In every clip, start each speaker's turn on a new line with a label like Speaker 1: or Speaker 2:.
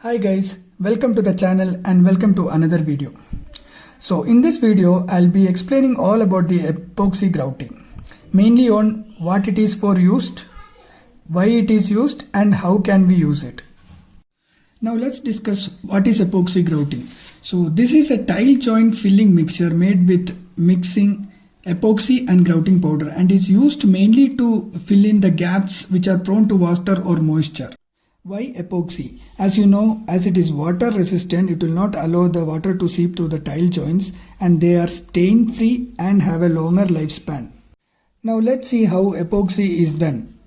Speaker 1: Hi guys, welcome to the channel and welcome to another video. So in this video I'll be explaining all about the epoxy grouting, mainly on what it is for used, why it is used and how can we use it. Now let's discuss what is epoxy grouting. So this is a tile joint filling mixture made with mixing epoxy and grouting powder and is used mainly to fill in the gaps which are prone to water or moisture. Why epoxy? As you know, as it is water resistant, it will not allow the water to seep through the tile joints and they are stain free and have a longer lifespan. Now let's see how epoxy is done.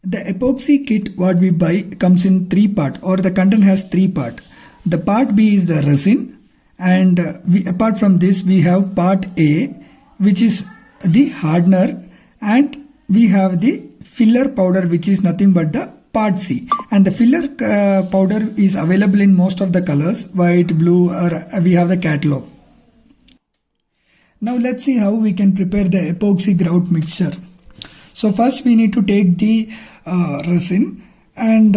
Speaker 1: The epoxy kit what we buy comes in three parts, or the content has three parts. The part B is the resin, and apart from this we have part A, which is the hardener, and we have the filler powder, which is nothing but the part C. And the filler powder is available in most of the colors, white, blue, or we have the catalog. Now let's see how we can prepare the epoxy grout mixture. So first we need to take the resin, and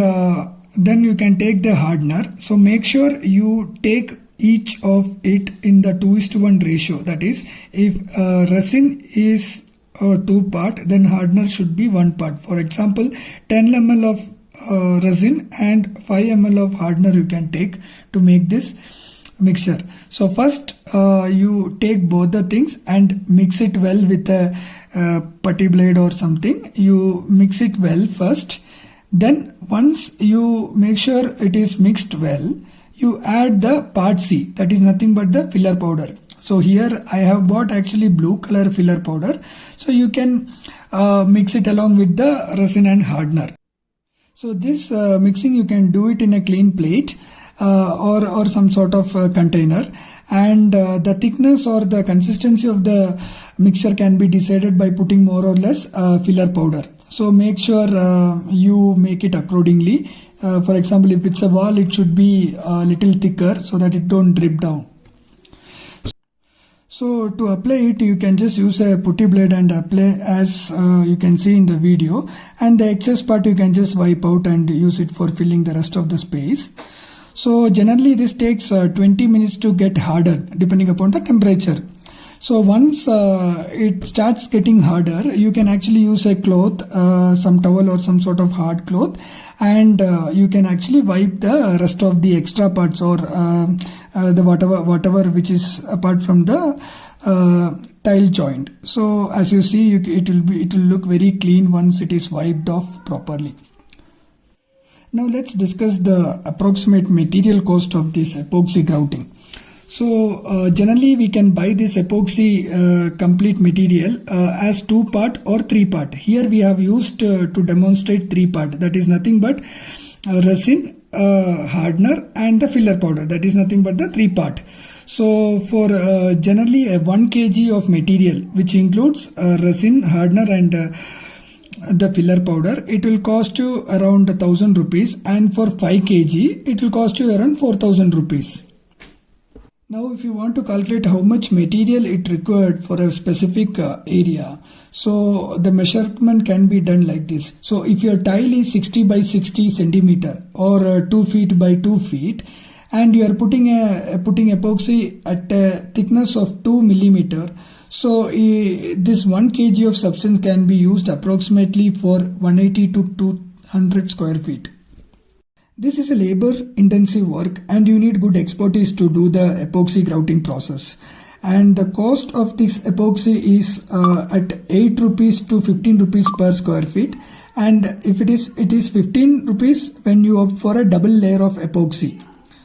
Speaker 1: then you can take the hardener. So make sure you take each of it in the 2:1 ratio. That is, if resin is 2 part, then hardener should be 1 part. For example, 10 ml of resin and 5 ml of hardener you can take to make this mixture. So first you take both the things and mix it well with a putty blade or something. You mix it well first. Then once you make sure it is mixed well, you add the part C, that is nothing but the filler powder. So here I have bought actually blue color filler powder. So you can mix it along with the resin and hardener. So this mixing you can do it in a clean plate or some sort of container. And the thickness or the consistency of the mixture can be decided by putting more or less filler powder. So make sure you make it accordingly. For example, if it's a wall, it should be a little thicker so that it don't drip down. So to apply it, you can just use a putty blade and apply as you can see in the video, and the excess part you can just wipe out and use it for filling the rest of the space. So generally this takes 20 minutes to get harder depending upon the temperature. So once it starts getting harder, you can actually use a cloth, some towel or some sort of hard cloth, and you can actually wipe the rest of the extra parts or the whatever which is apart from the tile joint. So as you see, it will look very clean once it is wiped off properly. Now let's discuss the approximate material cost of this epoxy grouting. So generally we can buy this epoxy complete material as 2 part or 3 part. Here we have used to demonstrate 3 part. That is nothing but resin, hardener and the filler powder. That is nothing but the 3 part. So for generally a 1 kg of material, which includes resin, hardener and the filler powder, it will cost you around 1,000 rupees, and for 5 kg it will cost you around 4,000 rupees. Now if you want to calculate how much material it required for a specific area, so the measurement can be done like this. So if your tile is 60 by 60 centimeter or 2 feet by 2 feet, and you are putting epoxy at a thickness of 2 millimeter, so this 1 kg of substance can be used approximately for 180 to 200 square feet. This is a labor intensive work and you need good expertise to do the epoxy grouting process. And the cost of this epoxy is at 8 rupees to 15 rupees per square feet. And if it is 15 rupees when you opt for a double layer of epoxy.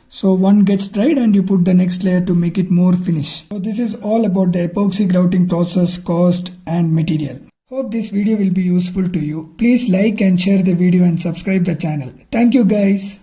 Speaker 1: So one gets dried and you put the next layer to make it more finish. So this is all about the epoxy grouting process, cost and material. Hope this video will be useful to you. Please like and share the video and subscribe the channel. Thank you guys.